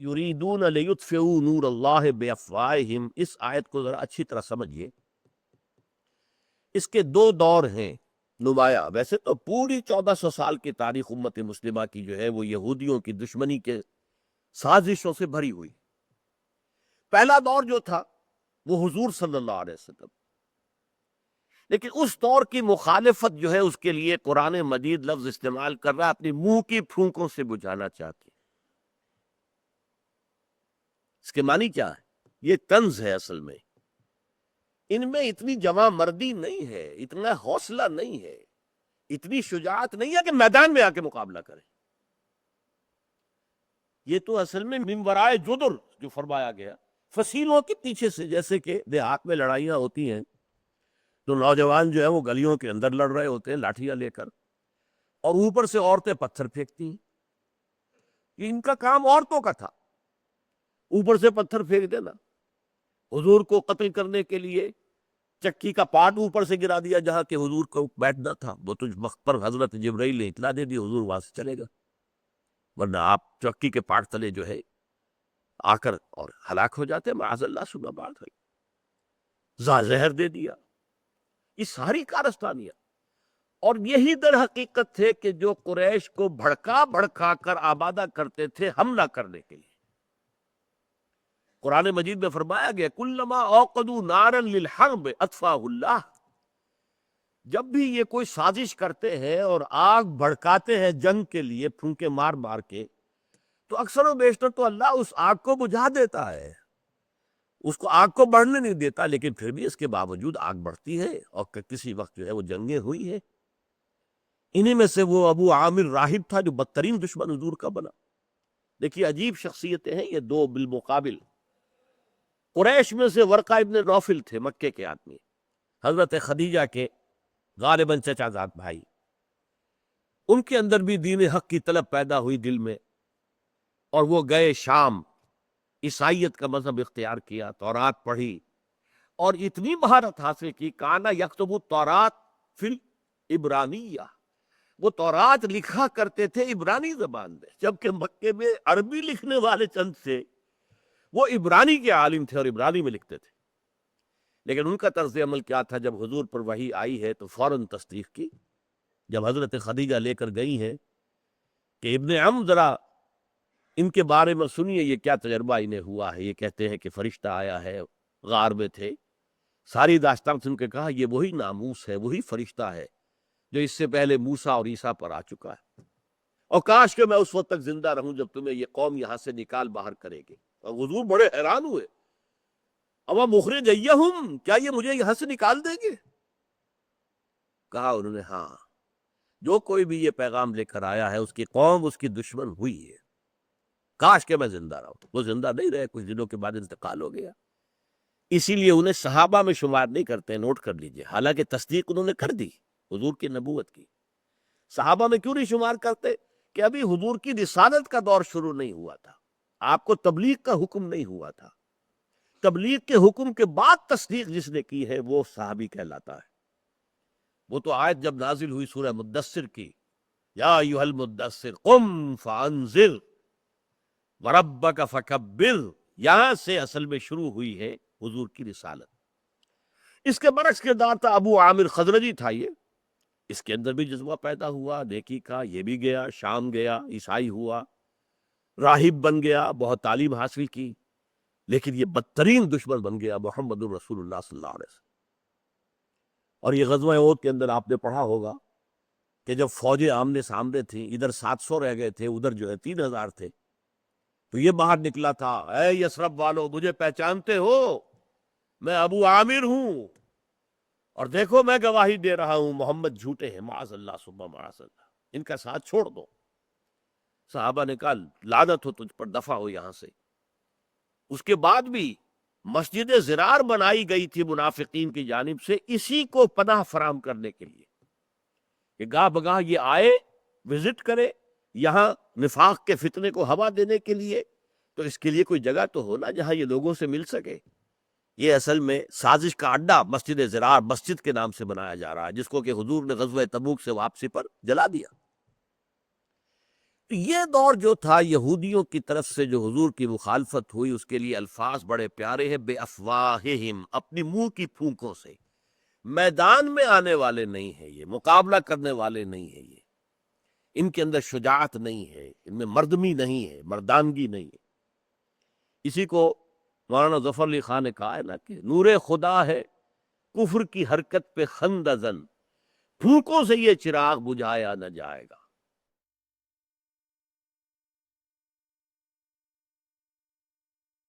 یریدون لیطفئوا نور اللہ بافواہہم، اس آیت کو ذرا اچھی طرح سمجھیے۔ اس کے دو دور ہیں نمایاں۔ ویسے تو پوری 1400 سال کی تاریخ امت مسلمہ کی جو ہے وہ یہودیوں کی دشمنی کے سازشوں سے بھری ہوئی۔ پہلا دور جو تھا وہ حضور صلی اللہ علیہ وسلم، لیکن اس دور کی مخالفت جو ہے اس کے لیے قرآن مجید لفظ استعمال کر رہا ہے، اپنی منہ کی پھونکوں سے بجھانا چاہتی ہے۔ اس کے معنی کیا ہے؟ یہ طنز ہے اصل میں۔ ان میں اتنی جواں مردی نہیں ہے، اتنا حوصلہ نہیں ہے، اتنی شجاعت نہیں ہے کہ میدان میں آ کے مقابلہ کریں۔ یہ تو اصل میں من ورائے جدر جو فرمایا گیا، فصیلوں کے پیچھے سے، جیسے کہ دیہات میں لڑائیاں ہوتی ہیں تو نوجوان جو ہے وہ گلیوں کے اندر لڑ رہے ہوتے ہیں لاٹھیاں لے کر، اور اوپر سے عورتیں پتھر پھینکتی ہیں۔ یہ ان کا کام عورتوں کا تھا، اوپر سے پتھر پھینک دینا۔ حضور کو قتل کرنے کے لیے چکی کا پارٹ اوپر سے گرا دیا جہاں کہ حضور کو بیٹھنا تھا، وہ تو وقت پر حضرت جبرائیل نے اطلاع دے دی حضور وہاں سے چلے گا، ورنہ آپ چکی کے پارٹ تلے جو ہے آ کر اور ہلاک ہو جاتے، معاذ اللہ ثم بعد۔ زہر دے دیا، یہ ساری کارستانیاں۔ اور یہی در حقیقت تھے کہ جو قریش کو بھڑکا بھڑکا کر آبادہ کرتے تھے حملہ کرنے کے لیے۔ قرآن مجید میں فرمایا گیا کلما اوقدوا نارا للحرب اطفاہ اللہ، جب بھی یہ کوئی سازش کرتے ہیں اور آگ بھڑکاتے ہیں جنگ کے لیے پھونکے مار مار کے، تو اکثر و بیشتر تو اللہ اس آگ کو بجھا دیتا ہے، اس کو آگ کو بڑھنے نہیں دیتا، لیکن پھر بھی اس کے باوجود آگ بڑھتی ہے، اور کسی وقت جو ہے وہ جنگیں ہوئی ہیں۔ انہی میں سے وہ ابو عامر راہب تھا جو بدترین دشمن حضور کا بنا۔ دیکھیے عجیب شخصیتیں ہیں یہ دو بالمقابل۔ قریش میں سے ورقہ ابن نوفل تھے، مکے کے آدمی، حضرت خدیجہ کے غالباً چچا زاد بھائی۔ ان کے اندر بھی دین حق کی طلب پیدا ہوئی دل میں، اور وہ گئے شام، عیسائیت کا مذہب اختیار کیا، تورات پڑھی، اور اتنی مہارت حاصل کی کانا یکتب التورات فی العبرانیہ، وہ تورات لکھا کرتے تھے عبرانی زبان میں، جبکہ مکے میں عربی لکھنے والے چند تھے، وہ عبرانی کے عالم تھے اور عبرانی میں لکھتے تھے۔ لیکن ان کا طرز عمل کیا تھا؟ جب حضور پر وحی آئی ہے تو فوراً تصدیق کی۔ جب حضرت خدیجہ لے کر گئی ہیں کہ ابن عم ذرا ان کے بارے میں سنیے یہ کیا تجربہ انہیں ہوا ہے، یہ کہتے ہیں کہ فرشتہ آیا ہے، غار میں تھے، ساری داستان سن کے کہا یہ وہی ناموس ہے، وہی فرشتہ ہے جو اس سے پہلے موسیٰ اور عیسیٰ پر آ چکا ہے، اور کاش کہ میں اس وقت تک زندہ رہوں جب تمہیں یہ قوم یہاں سے نکال باہر کرے گی۔ اور حضور بڑے حیران ہوئے، اوا مخرجیہم، کیا یہ مجھے یہاں سے نکال دیں گے؟ کہا انہوں نے ہاں، جو کوئی بھی یہ پیغام لے کر آیا ہے اس کی قوم اس کی دشمن ہوئی ہے، کاش کہ میں زندہ رہوں۔ وہ زندہ نہیں رہے، کچھ دنوں کے بعد انتقال ہو گیا، اسی لیے انہیں صحابہ میں شمار نہیں کرتے، نوٹ کر لیجئے، حالانکہ تصدیق انہوں نے کر دی حضور کی نبوت کی۔ صحابہ میں کیوں نہیں شمار کرتے؟ کہ ابھی حضور کی رسالت کا دور شروع نہیں ہوا تھا، آپ کو تبلیغ کا حکم نہیں ہوا تھا، تبلیغ کے حکم کے بعد تصدیق جس نے کی ہے وہ صحابی کہلاتا ہے۔ وہ تو آیت جب نازل ہوئی سورہ مدثر کی، یا ایھا المدثر قم فانذر وربک فکبر، یہاں سے اصل میں شروع ہوئی ہے حضور کی رسالت۔ اس کے برعکس کردار تھا ابو عامر خزرجی تھا، یہ اس کے اندر بھی جذبہ پیدا ہوا نیکی کا، یہ بھی گیا شام، گیا عیسائی ہوا، راہب بن گیا، بہت تعلیم حاصل کی، لیکن یہ بدترین دشمن بن گیا محمد الرسول اللہ صلی اللہ علیہ وسلم۔ اور یہ غزوہ احد کے اندر آپ نے پڑھا ہوگا کہ جب فوجیں آمنے سامنے تھیں، ادھر 700 رہ گئے تھے، ادھر جو ہے 3000 تھے، تو یہ باہر نکلا تھا، اے یثرب والو مجھے پہچانتے ہو؟ میں ابو عامر ہوں، اور دیکھو میں گواہی دے رہا ہوں محمد جھوٹے ہیں، معاذ اللہ ثم معاذ اللہ، ان کا ساتھ چھوڑ دو۔ صحابہ نے کہا لعنت ہو تجھ پر، دفع ہو یہاں سے۔ اس کے بعد بھی مسجد زرار بنائی گئی تھی منافقین کی جانب سے اسی کو پناہ فراہم کرنے کے لیے، کہ گاہ بگاہ یہ آئے، وزٹ کرے یہاں نفاق کے فتنے کو ہوا دینے کے لیے، تو اس کے لیے کوئی جگہ تو ہونا جہاں یہ لوگوں سے مل سکے۔ یہ اصل میں سازش کا اڈا مسجد زرار مسجد کے نام سے بنایا جا رہا ہے، جس کو کہ حضور نے غزوہ تبوک سے واپسی پر جلا دیا۔ تو یہ دور جو تھا یہودیوں کی طرف سے جو حضور کی مخالفت ہوئی، اس کے لیے الفاظ بڑے پیارے ہیں، بے افواہہم، اپنی منہ کی پھونکوں سے، میدان میں آنے والے نہیں ہیں، یہ مقابلہ کرنے والے نہیں ہیں، یہ ان کے اندر شجاعت نہیں ہے، ان میں مردمی نہیں ہے، مردانگی نہیں ہے۔ اسی کو مولانا ظفر علی خان نے کہا ہے نا کہ نور خدا ہے کفر کی حرکت پہ خندہ زن، پھونکوں سے یہ چراغ بجھایا نہ جائے گا۔